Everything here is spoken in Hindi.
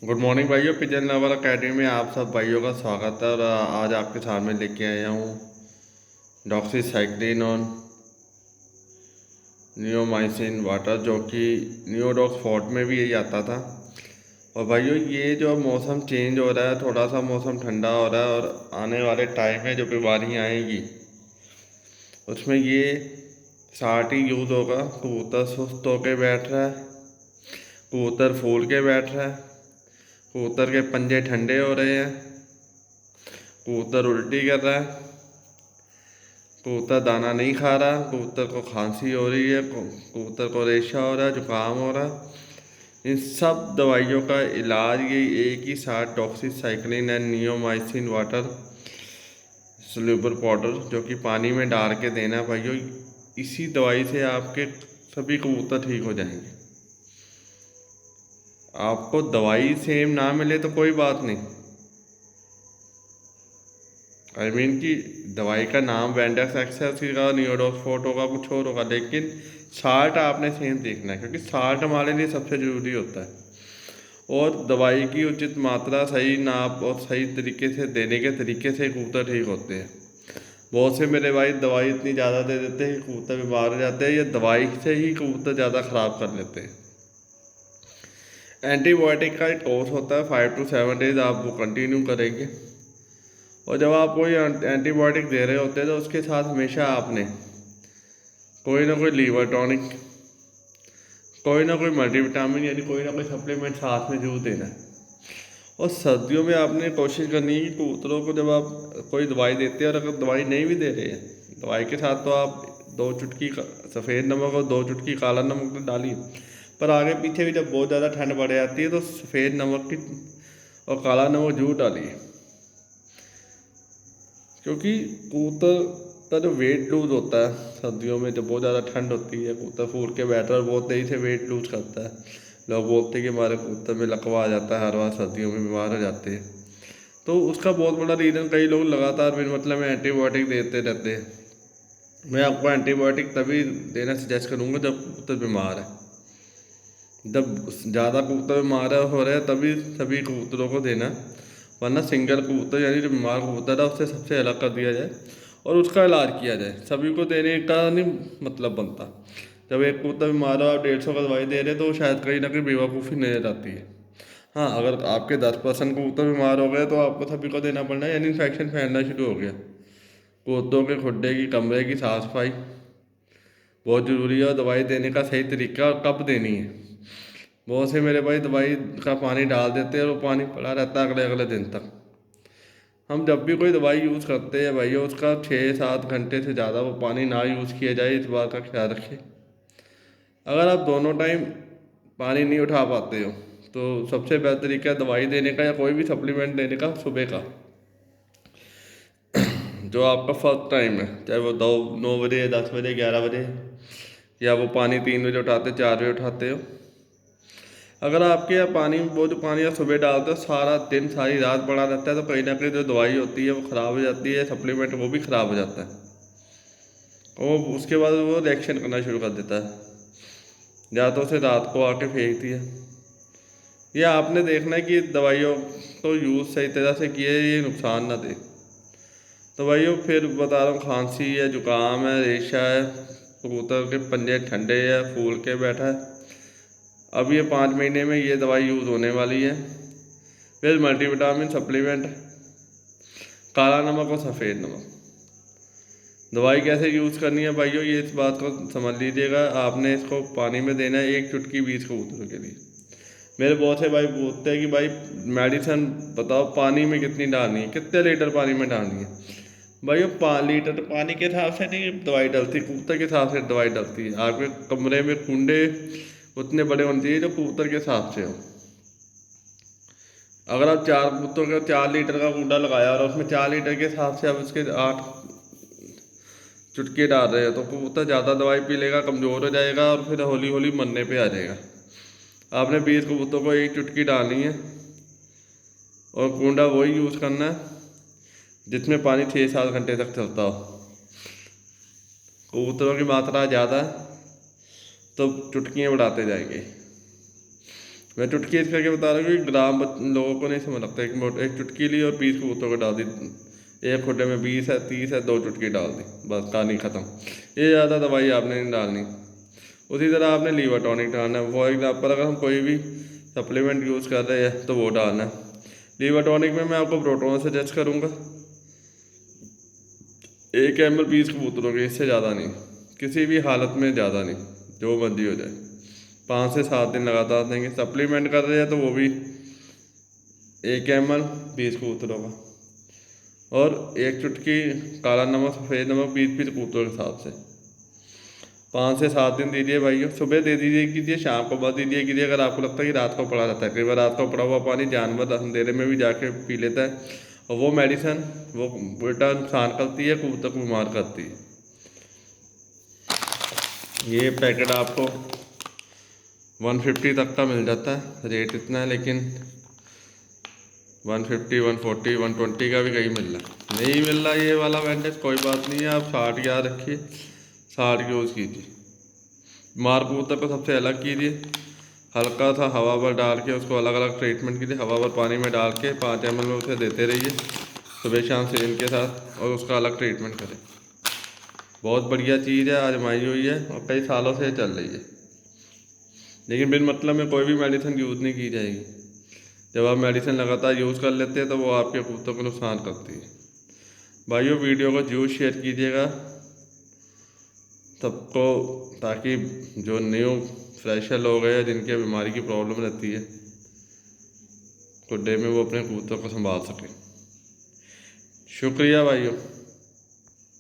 गुड मॉर्निंग भाइयों, पिजन लवर अकेडमी में आप सब भाइयों का स्वागत है। और आज आपके सामने लेके आया हूँ डॉक्सीसाइक्लिन और नियोमाइसिन वाटर, जो कि नियोडॉक्स फोर्ट में भी यही आता था। और भाइयों, ये जो मौसम चेंज हो रहा है, थोड़ा सा मौसम ठंडा हो रहा है और आने वाले टाइम में जो बीमारियाँ आएंगी उसमें ये साठ ही यूज़ होगा। कबूतर सुस्त होके बैठ रहा है, कबूतर फूल के बैठ रहा है, कबूतर के पंजे ठंडे हो रहे हैं, कबूतर उल्टी कर रहा है, कबूतर दाना नहीं खा रहा, कबूतर को खांसी हो रही है, कबूतर को रेशा हो रहा है, जुकाम हो रहा है। इन सब दवाइयों का इलाज ये एक ही साथ doxycycline and neomycin water soluble powder, जो कि पानी में डाल के देना है भाइयों। इसी दवाई से आपके सभी कबूतर ठीक हो जाएंगे। आपको दवाई सेम ना मिले तो कोई बात नहीं, कि दवाई का नाम वेंडेक्स एक्सेस का, नियोडॉक्स फोर्ट होगा, कुछ और होगा, लेकिन साल्ट आपने सेम देखना है, क्योंकि साल्ट हमारे लिए सबसे ज़रूरी होता है। और दवाई की उचित मात्रा, सही नाप और सही तरीके से देने के तरीके से कबूतर ठीक होते हैं। बहुत से मेरे भाई दवाई इतनी ज़्यादा दे देते हैं कि कबूतर बीमार हो जाते हैं, या दवाई से ही कबूतर ज़्यादा ख़राब कर लेते हैं। एंटीबायोटिक का एक कोर्स होता है, 5 to 7 डेज आप वो कंटिन्यू करेंगे। और जब आप कोई एंटीबायोटिक दे रहे होते हैं तो उसके साथ हमेशा आपने कोई ना कोई लीवर टॉनिक, कोई ना कोई मल्टीविटामिन, यानी कोई ना कोई सप्लीमेंट साथ में जरूर देना है। और सर्दियों में आपने कोशिश करनी है कि कबूतरों को जब आप कोई दवाई देते हैं, और अगर दवाई नहीं भी दे रहे हैं, दवाई के साथ तो आप 2 चुटकी सफ़ेद नमक और 2 चुटकी काला नमक तो डालिए। पर आगे पीछे भी जब बहुत ज़्यादा ठंड बढ़ जाती है तो सफ़ेद नमक की और काला नमक जरूर डालिए, क्योंकि कबूतर का जो वेट लूज होता है सर्दियों में, जब बहुत ज़्यादा ठंड होती है, कबूतर फूल के बैठा और बहुत तेज़ी से वेट लूज करता है। लोग बोलते हैं कि हमारे कबूतर में लकवा आ जाता है, हर बार सर्दियों में बीमार हो जाते हैं। तो उसका बहुत बड़ा रीज़न, कई लोग लगातार बिन मतलब में एंटीबायोटिक देते रहते हैं। मैं आपको एंटीबायोटिक तभी देना सजेस्ट करूँगा जब कबूतर बीमार है। जब ज़्यादा कबूतर बीमार हो रहे हैं तभी सभी कबूतरों को देना, वरना सिंगल कबूतर यानी जो बीमार कबूतर है उससे सबसे अलग कर दिया जाए और उसका इलाज किया जाए। सभी को देने का नहीं मतलब बनता। जब एक कबूतर बीमार हो, आप 150 का दवाई दे रहे तो शायद कहीं ना कहीं बेवकूफ़ी नजर आती है। हाँ, अगर आपके 10% कबूतर बीमार हो गए तो आपको सभी को देना पड़ना है, यानी इन्फेक्शन फैलना शुरू हो गया। कबूतरों के खुड्डे की, कमरे की साफ सफाई बहुत ज़रूरी है, और दवाई देने का सही तरीका और कब देनी है। बहुत से मेरे भाई दवाई का पानी डाल देते हैं और वो पानी पड़ा रहता है अगले अगले दिन तक। हम जब भी कोई दवाई यूज़ करते हैं भाई, उसका 6-7 घंटे से ज़्यादा वो पानी ना यूज़ किया जाए, इस बात का ख्याल रखें। अगर आप दोनों टाइम पानी नहीं उठा पाते हो तो सबसे बेहतर तरीका है दवाई देने का या कोई भी सप्लीमेंट देने का सुबह का, जो आपका फर्स्ट टाइम है, चाहे वो 9 बजे, 10 बजे, 11 बजे, या वो पानी 3 बजे उठाते, 4 बजे उठाते हो। अगर आपके यहाँ पानी, वो जो पानी आप सुबह डालते हो सारा दिन सारी रात पड़ा रहता है, तो कहीं ना कहीं जो दवाई होती है वो ख़राब हो जाती है, सप्लीमेंट वो भी ख़राब हो जाता है। और उसके बाद वो रिएक्शन करना शुरू कर देता है, या तो उसे रात को आके फेंक दिया। ये आपने देखना है कि दवाइयों को यूज़ सही तरह से किए, ये नुकसान ना दे। तो भाइयों फिर बता रहा हूँ, खांसी है, जुकाम है, रेशा है, कबूतर के पंजे ठंडे है, फूल के बैठा है, अब ये 5 महीने में ये दवाई यूज़ होने वाली है। फिर मल्टीविटामिन सप्लीमेंट, काला नमक और सफ़ेद नमक। दवाई कैसे यूज़ करनी है भाइयों, ये इस बात को समझ लीजिएगा। आपने इसको पानी में देना है 1 चुटकी 20 कबूतरों के लिए। मेरे बहुत से भाई पूछते हैं कि भाई मेडिसिन बताओ पानी में कितनी डालनी है, कितने लीटर पानी में डालनी है। भाई वो 5 लीटर पानी के हिसाब से नहीं दवाई डलती, कबूतर के हिसाब से दवाई डलती है। आपके कमरे में कुंडे उतने बड़े होने चाहिए जो कबूतर के हिसाब से हो। अगर आप 4 कबूतर का 4 लीटर का कूंडा लगाया और उसमें 4 लीटर के हिसाब से आप उसके 8 चुटकी डाल रहे हो, तो कबूतर ज़्यादा दवाई पी लेगा, कमज़ोर हो जाएगा और फिर हौली हौली मरने पे आ जाएगा। आपने 20 कबूतर को 1 चुटकी डालनी है, और कूंडा वही यूज़ करना है जिसमें पानी 6-7 घंटे तक चलता हो। कबूतरों की मात्रा ज़्यादा है तो चुटकियाँ बढ़ाते जाएंगे। मैं चुटकी इस करके बता रहा हूँ कि ग्राम लोगों को नहीं समझ लगता। एक चुटकी ली और 20 कबूतरों को डाल दी। एक खुडे में 20 है, 30 है, 2 चुटकी डाल दी, बस कहानी ख़त्म। ये ज़्यादा दवाई आपने नहीं डालनी। उसी तरह आपने लीवर टॉनिक डालना है। फॉर एग्जाम्पल अगर हम कोई भी सप्लीमेंट यूज़ कर रहे हैं तो वो डालना है। लीवर टॉनिक में मैं आपको प्रोटोन सजेस्ट करूँगा, 1 ml 20 कबूतरों के, इससे ज़्यादा नहीं, किसी भी हालत में ज़्यादा नहीं, जो मर्जी हो जाए। 5 से 7 दिन लगातार देंगे। सप्लीमेंट कर रहे हैं तो वो भी 1 ml 20 कबूतरों का, और 1 चुटकी काला नमक, सफ़ेद नमक 20 कबूतरों के हिसाब से। 5 से 7 दिन दीजिए भाइयों। सुबह दे दीजिए कीजिए, शाम को मत दीजिए कीजिए। अगर आपको लगता है कि रात को पड़ा रहता है, कई बार रात को पड़ा हुआ पानी जानवर अंधेरे में भी जाके पी लेता है, और वो मेडिसन वो उल्टा नुकसान करती है, कबूतर को बीमार करती है। ये पैकेट आपको 150 तक का मिल जाता है, रेट इतना है, लेकिन 150, 140, 120 का भी कहीं मिल रहा है। नहीं मिल रहा ये वाला बैंडेज, कोई बात नहीं है, आप 60 याद रखिए, 60 यूज़ कीजिए। मार कबूतर को सबसे अलग कीजिए, हल्का सा हवा पर डाल के उसको अलग अलग ट्रीटमेंट कीजिए। हवा पर पानी में डाल के 5 ml में उसे देते रहिए सुबह शाम सिरिंज के साथ, और उसका अलग ट्रीटमेंट करें। बहुत बढ़िया चीज़ है, आजमाई हुई है और कई सालों से चल रही है। लेकिन बिन मतलब में कोई भी मेडिसिन यूज़ नहीं की जाएगी। जब आप मेडिसिन लगातार यूज़ कर लेते हैं तो वो आपके कबूतर को नुकसान करती है। भाइयों, वीडियो को जरूर शेयर कीजिएगा सबको, ताकि जो न्यू फ्रेशर लोग हैं जिनके बीमारी की प्रॉब्लम रहती है गुड्डे में, वो अपने कबूतर को संभाल सकें। शुक्रिया भाइयों।